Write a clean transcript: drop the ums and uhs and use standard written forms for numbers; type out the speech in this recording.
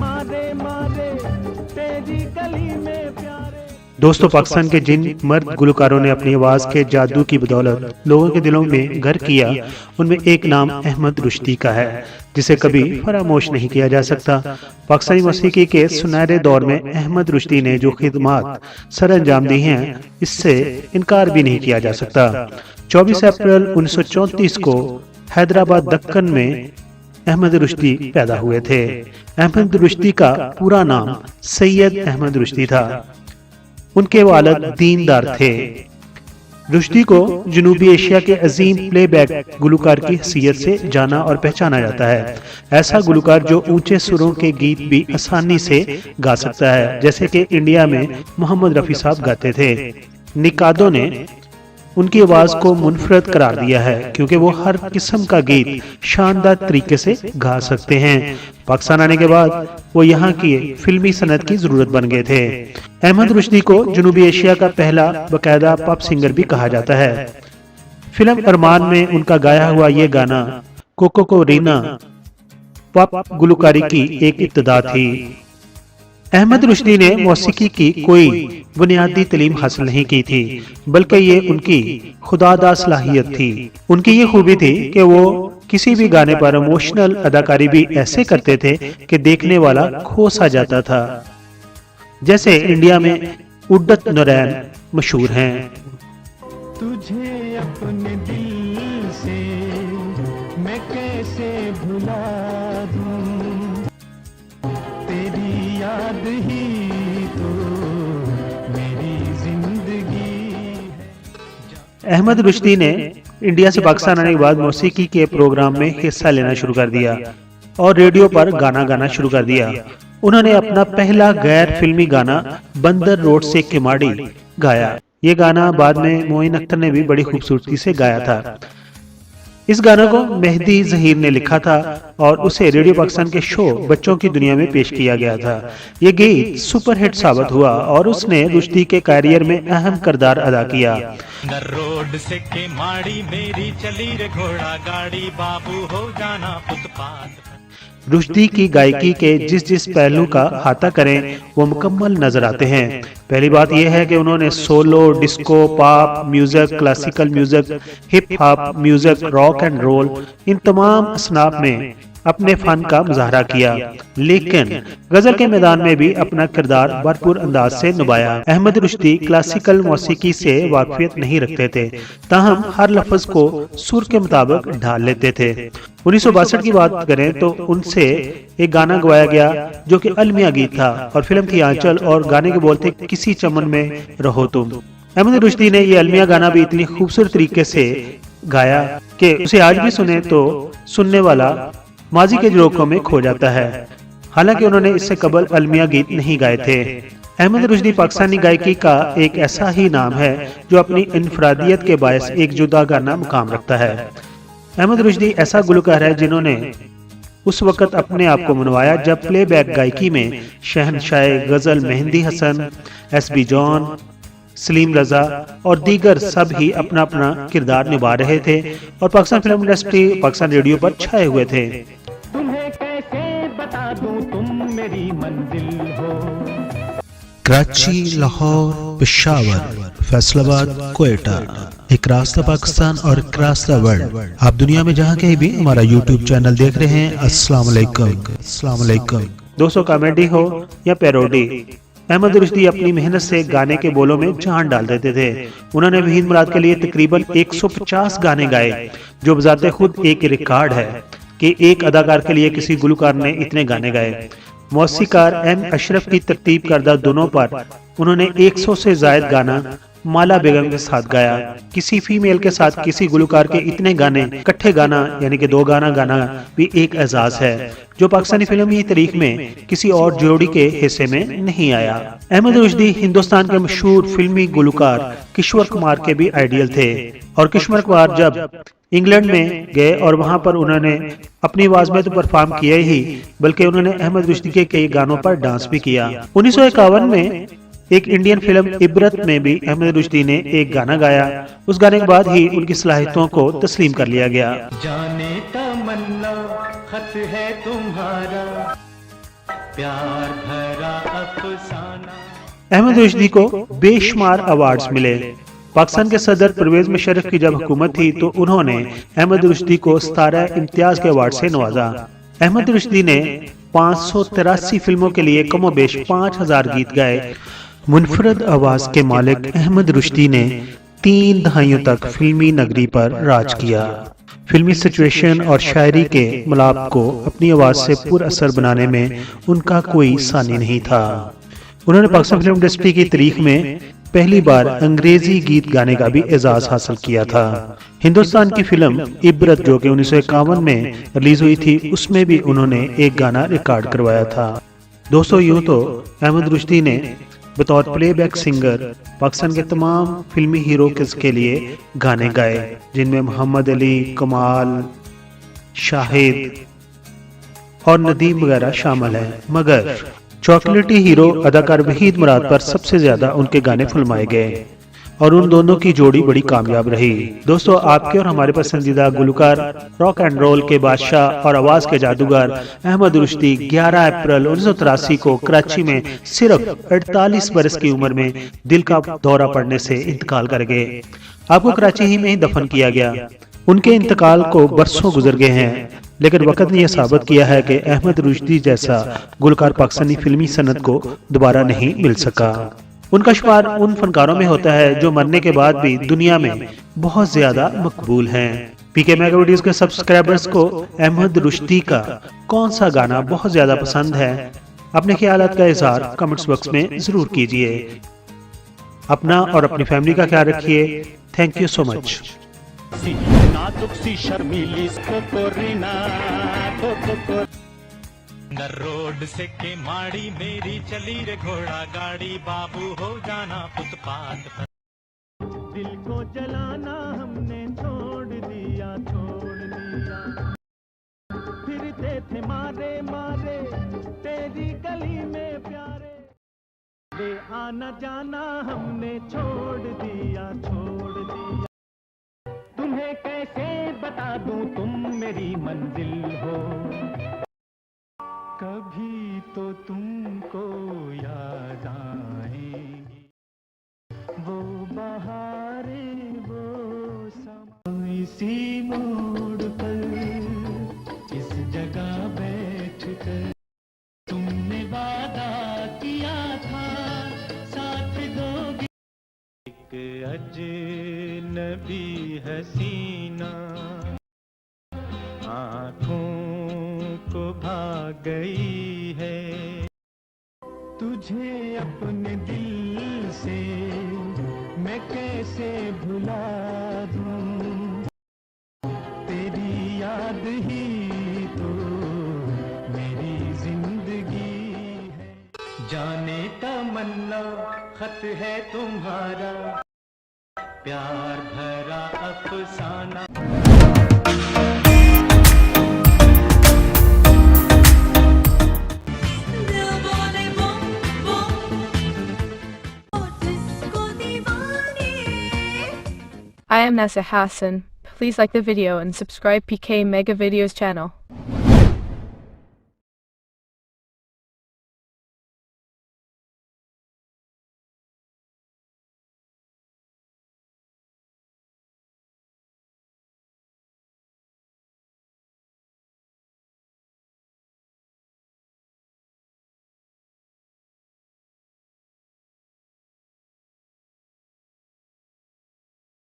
मारे मारे तेरी गली में प्यारे। दोस्तों, पाकिस्तान के जिन मर्द गुलकारों ने अपनी आवाज के जादू की बदौलत लोगों के दिलों में घर किया, उनमें एक नाम अहमद रुश्दी का है, जिसे कभी फरामोश नहीं किया जा सकता। पाकिस्तानी मौसीकी के सुनहरे दौर में अहमद रुश्दी ने जो खिदमात सर अंजाम दी हैं, इससे इनकार भी नहीं किया जा सकता। 24 अप्रैल 1934 को हैदराबाद दक्कन में अहमद रुश्दी पैदा हुए थे। अहमद रुश्दी का पूरा नाम सैयद अहमद रुश्दी था। उनके वालिद दीनदार थे। रुश्दी को जनूबी एशिया के अजीम प्लेबैक गुलकार की हैसियत से जाना और पहचाना जाता है। ऐसा गुलकार जो ऊंचे सुरों के गीत भी आसानी से गा सकता है, जैसे कि इंडिया में मोहम्मद रफ़ी साहब गाते थे। निकादों ने उनकी आवाज को मुनफरद करार दिया है, क्योंकि वो हर किस्म का गीत शानदार तरीके से गा सकते हैं। पाकिस्तान आने के बाद वो यहाँ की फिल्मी सनत की जरूरत बन गए थे। अहमद रुश्दी को जनूबी एशिया का पहला बाकायदा पॉप सिंगर भी कहा जाता है। फिल्म अरमान में उनका गाया हुआ ये गाना कोको को रीना पॉप गुलकारी की एक इब्तिदा थी। अहमद रुश्दी ने मौसीकी की कोई बुनियादी तालीम हासिल नहीं की थी, बल्कि ये उनकी खुदादा सलाहियत थी। उनकी ये खूबी थी कि वो किसी भी गाने पर इमोशनल अदाकारी भी ऐसे करते थे कि देखने वाला खो सा जाता था। जैसे इंडिया में उड्डत नौरैन मशहूर हैं। तुझे अपने दिल से मैं कैसे भुला दूं, तेरी याद ही तो मेरी जिंदगी है। अहमद रुश्दी ने इंडिया से पाकिस्तान आने के बाद मौसीकी के प्रोग्राम में हिस्सा लेना शुरू कर दिया और रेडियो पर गाना गाना शुरू कर दिया। उन्होंने अपना पहला गैर फिल्मी गाना बंदर रोड से किमाड़ी गाया। ये गाना बाद में मोइन अख्तर ने भी बड़ी खूबसूरती से गाया था। इस गाने को मेहदी जहीर ने लिखा था और उसे रेडियो पाकिस्तान के शो बच्चों की दुनिया में पेश किया गया था। ये गीत सुपरहिट साबित हुआ और उसने रुश्दी के कैरियर में अहम किरदार अदा किया। रोड से के माड़ी मेरी चली रे घोड़ा गाड़ी, बाबू हो जाना फुटपाथ। रुश्दी की गायकी के जिस जिस पहलू का अहाता करें वो मुकम्मल नजर आते हैं। पहली बात यह है कि उन्होंने solo, disco, pop music, classical music, hip hop music, rock and roll, इन तमाम असनाफ में अपने फन का मुजाहरा किया, लेकिन गजल के मैदान में भी अपना किरदार भरपूर अंदाज से निभाया। अहमद रुश्दी क्लासिकल मौसीकी से वाकफियत नहीं रखते थे, ताहम हर लफ्ज को सुर के मुताबिक ढाल लेते थे। 1962 की बात करें तो उनसे एक गाना गवाया गया जो कि अलमिया गीत था और फिल्म थी आंचल, और गाने के बोल थे किसी चमन में रहो तुम। अहमद रुश्दी ने ये अलमिया गाना भी इतनी खूबसूरत तरीके से गाया कि उसे आज भी सुने तो सुनने वाला माजी के झरोखों में खो जाता है। हालांकि उन्होंने इससे कबल अलमिया गीत नहीं गाए थे। अहमद रुश्दी पाकिस्तानी गायकी का एक ऐसा ही नाम है जो अपनी इनफरादियत के बायस एक जुदा गाना मुकाम रखता है। अहमद रुश्दी ऐसा गुलकार है जिन्होंने उस वक्त अपने आप को मनवाया जब प्लेबैक गायकी में शहनशाह गजल मेहंदी हसन, एसबी जॉन, सलीम रजा और दीगर सब ही अपना अपना किरदार निभा रहे थे और Pakistan film industry, Pakistan radio पर छाए हुए थे। तुम्हें कैसे बता दूं तुम मेरी मंजिल हो। कराची, लाहौर, पेशावर, फैसलाबाद, कोयटा, एक रास्ता पाकिस्तान और एक रास्ता वर्ल्ड। आप दुनिया में जहाँ कहीं भी हमारा यूट्यूब चैनल देख रहे हैं, अस्सलाम वालेकुम। अस्सलाम वालेकुम। दोस्तों, कॉमेडी हो या पैरोडी, अहमद रुश्दी अपनी मेहनत से गाने के बोलों में जान डाल देते थे। उन्होंने वहीद मुराद के लिए तकरीबन 150 गाने गाए, जो बजाते खुद एक रिकॉर्ड है कि एक अदाकार के लिए किसी गुलकार ने इतने गाने गाए। मौसीकार एम अशरफ की तरतीब करदा दोनों पर उन्होंने 100 से ज्यादा गाना माला बेगम के साथ गाया। किसी फीमेल के साथ किसी गुलकार के इतने गाने इकट्ठे गाना यानी कि 2 गाना गाना भी एक एजाज है जो पाकिस्तानी फिल्मी तारीख में किसी और जोड़ी के हिस्से में नहीं आया। अहमद रुश्दी हिंदुस्तान के मशहूर फिल्मी गुलकार किशोर कुमार के भी आइडियल थे और किशोर कुमार जब इंग्लैंड में गए और वहां पर उन्होंने अपनी आवाज में तो परफॉर्म किया ही, बल्कि उन्होंने अहमद रुश्दी के कई गानों पर डांस भी किया। 1951 में एक इंडियन फिल्म इबरत में भी अहमद रुश्दी ने एक गाना गाया। उस गाने के बाद ही उनकी सलाहियतों को तस्लीम कर लिया गया। जाने तमन्ना खत है तुम्हारा, प्यार भरा अफसाना। अहमद रुश्दी को बेशुमार अवार्ड्स मिले। पाकिस्तान के सदर परवेज मुशर्रफ की जब हुकूमत थी तो उन्होंने अहमद रुश्दी को सितारा इम्तियाज के अवार्ड से नवाजा। अहमद रुश्दी ने 583 फिल्मों के लिए कमोबेश 5000 गीत गाए। मुनफरद आवाज के मालिक अहमद रुश्दी ने 3 दहाइयों तक फिल्मी नगरी पर राज किया। फिल्मी सिचुएशन और शायरी के मलाप को अपनी आवाज से पुरअसर बनाने में उनका कोई सानी नहीं था। उन्होंने पाकिस्तान फिल्म इंडस्ट्री की तारीख में पहली बार अंग्रेजी गीत गाने का भी एजाज हासिल किया था। हिंदुस्तान की फिल्म इबरत जो कि 1951 में रिलीज हुई थी, उसमें भी उन्होंने एक गाना रिकॉर्ड करवाया था। दोस्तों, यूं तो अहमद रुश्दी ने बतौर प्लेबैक सिंगर पाकिस्तान के तमाम फिल्मी हीरो के लिए गाने गाए, जिनमें मोहम्मद अली, कमाल, शाहिद और नदीम वगैरह शामिल हैं। मगर चॉकलेटी हीरो अदाकार वहीद मुराद पर सबसे ज्यादा उनके गाने फिल्माए गए और उन दोनों की जोड़ी बड़ी कामयाब रही। दोस्तों, आपके और हमारे पसंदीदा गुलकार, रॉक एंड रोल के बादशाह और आवाज के जादूगर अहमद रुश्दी 11 अप्रैल 1983 को कराची में सिर्फ 48 बरस की उम्र में दिल का दौरा पड़ने से इंतकाल कर गए। आपको कराची ही में ही दफन किया गया। उनके इंतकाल को बरसों गुजर गए हैं, लेकिन वक्त ने यह साबित किया है कि अहमद रुश्दी जैसा गुलकार पाकिस्तानी फिल्मी सनत को दोबारा नहीं मिल सका। उनका शुमार उन फनकारों में होता है जो मरने के बाद भी दुनिया में बहुत ज्यादा मकबूल हैं। पीके मेगा वीडियोस के सब्सक्राइबर्स को अहमद रुश्दी का कौन सा गाना बहुत ज्यादा पसंद है? अपने ख्यालात का इजहार कमेंट्स बॉक्स में जरूर कीजिए। अपना और अपनी फैमिली का ख्याल रखिए। Thank you so much. नाजुक सी शर्मीली कोकोरीना रोड से के माड़ी मेरी चली रे घोड़ा गाड़ी, बाबू हो जाना फुटपाथ पर। दिल को जलाना हमने छोड़ दिया, फिरते थे मारे मारे तेरी गली में प्यारे, ले आना जाना हमने छोड़ दिया। तुम्हें कैसे बता दूं तुम मेरी मंजिल हो, कभी तो तुमको याद आएंगी वो बहारें, वो समा इसी मोड़ पर इस जगह बैठ कर तुमने वादा किया था साथ दोगी। एक अजनबी हसीना आँखों को भाग गई है, तुझे अपने दिल से मैं कैसे भुला दूं, तेरी याद ही तो मेरी जिंदगी है। जाने तमन्ना खत है तुम्हारा, प्यार भरा अफसाना। I am Nessa Hassan. Please like the video and subscribe PK Mega Videos channel.